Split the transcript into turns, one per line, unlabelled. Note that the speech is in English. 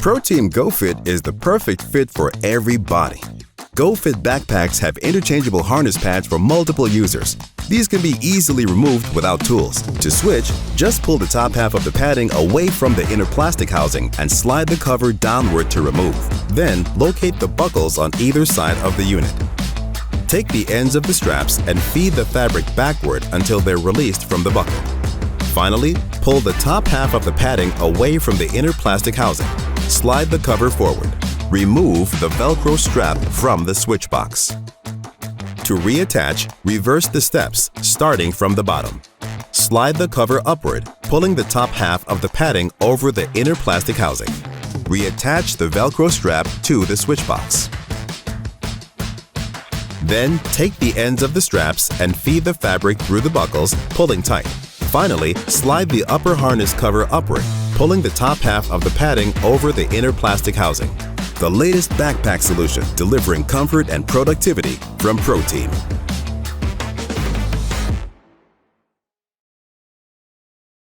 ProTeam GoFit is the perfect fit for every body. GoFit backpacks have interchangeable harness pads for multiple users. These can be easily removed without tools. To switch, just pull the top half of the padding away from the inner plastic housing and slide the cover downward to remove. Then, locate the buckles on either side of the unit. Take the ends of the straps and feed the fabric backward until they're released from the buckle. Finally, pull the top half of the padding away from the inner plastic housing. Slide the cover forward. Remove the Velcro strap from the switch box. To reattach, reverse the steps, starting from the bottom. Slide the cover upward, pulling the top half of the padding over the inner plastic housing. Reattach the Velcro strap to the switch box. Then, take the ends of the straps and feed the fabric through the buckles, pulling tight. Finally, slide the upper harness cover upward, pulling the top half of the padding over the inner plastic housing. The latest backpack solution delivering comfort and productivity from ProTeam.